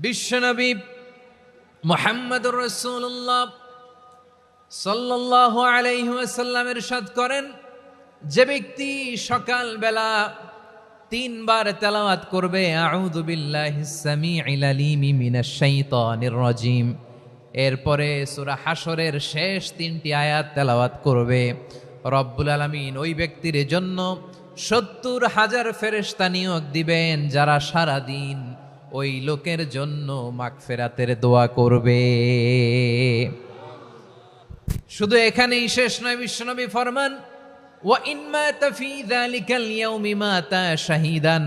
বিশ্বনবী মুহাম্মদুর রাসূলুল্লাহ সাল্লাল্লাহু আলাইহি ওয়াসাল্লাম ইরশাদ করেন, যে ব্যক্তি সকালবেলা 3 বার তেলাওয়াত করবে আউযু বিল্লাহিস সামিউল আলিম মিনাশ শাইতানির রাজিম, এরপরে সূরা হাশরের শেষ 3টি আয়াত তেলাওয়াত করবে, রব্বুল আলামিন ওই ব্যক্তির জন্য 70,000 ফেরেশতা নিয়োগ দিবেন যারা সারা দিন ওই লোকের জন্য মাগফিরাতের দোয়া করবে। শুধু এখানেই শেষ নয়, বিশ্বনবী ফরমান ওয়া ইন মাতা ফি যালিকাল ইয়াউমি মাতা শাহীদান,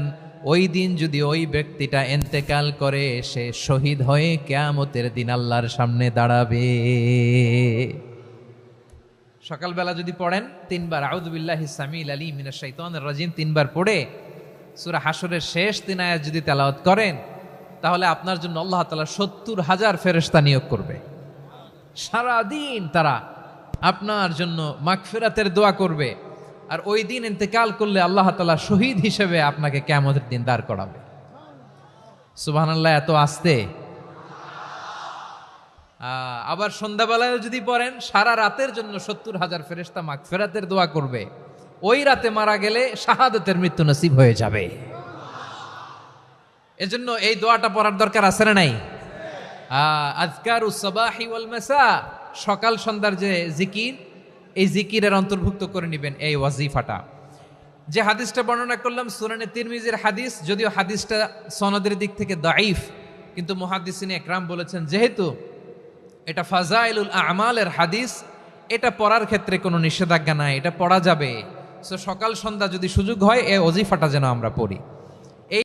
ওই দিন যদি ওই ব্যক্তিটা ইন্তেকাল করে সে শহীদ হয়ে কিয়ামতের দিন আল্লাহর সামনে দাঁড়াবে। সকালবেলা যদি পড়েন 3 বার আউযু বিল্লাহিস সামিউল আলিম মিনাশ শাইতানির রাজিম 3 বার পড়ে সূরা হাশরের শেষ 3 আয়াত যদি তেলাওয়াত করেন, তাহলে আপনার জন্য আল্লাহ তাআলা 70,000 ফেরেশতা নিয়োগ করবে। সারা দিন তারা আপনার জন্য মাগফিরাতের দোয়া করবে, আর ওই দিন ইন্তেকাল করলে আল্লাহ তাআলা শহীদ হিসেবে আপনাকে কিয়ামতের দিন দাঁড় করাবে। সুবহানাল্লাহ, এত আস্তে। আবার সন্ধ্যাবেলায় যদি পড়েন, সারা রাতের জন্য 70,000 ফেরেশতা মাগফিরাতের দোয়া করবে। ওই রাতে মারা গেলে শাহাদাতের মৃত্যু নসিব হয়ে যাবে। এজন্য এই দোয়াটা পড়ার দরকার আছে না নাই? আযকারুস সাবাহি ওয়াল মাসা, সকাল সন্ধ্যার যে জিকির, এই জিকিরের অন্তর্ভুক্ত করে নেবেন এই ওয়াজিফাটা। যে হাদিসটা বর্ণনা করলাম সুনানে তিরমিজির হাদিস, যদিও হাদিসটা সনদের দিক থেকে দাঈফ, কিন্তু মুহাদ্দিসিন একরাম বলেছেন যেহেতু এটা ফাজাইলুল আমালের হাদিস, এটা পড়ার ক্ষেত্রে কোনো নিষেধাজ্ঞা নাই, এটা পড়া যাবে। সো সকাল সন্ধ্যা যদি সুযোগ হয় এই ওয়াজিফাটা যেন আমরা পড়ি।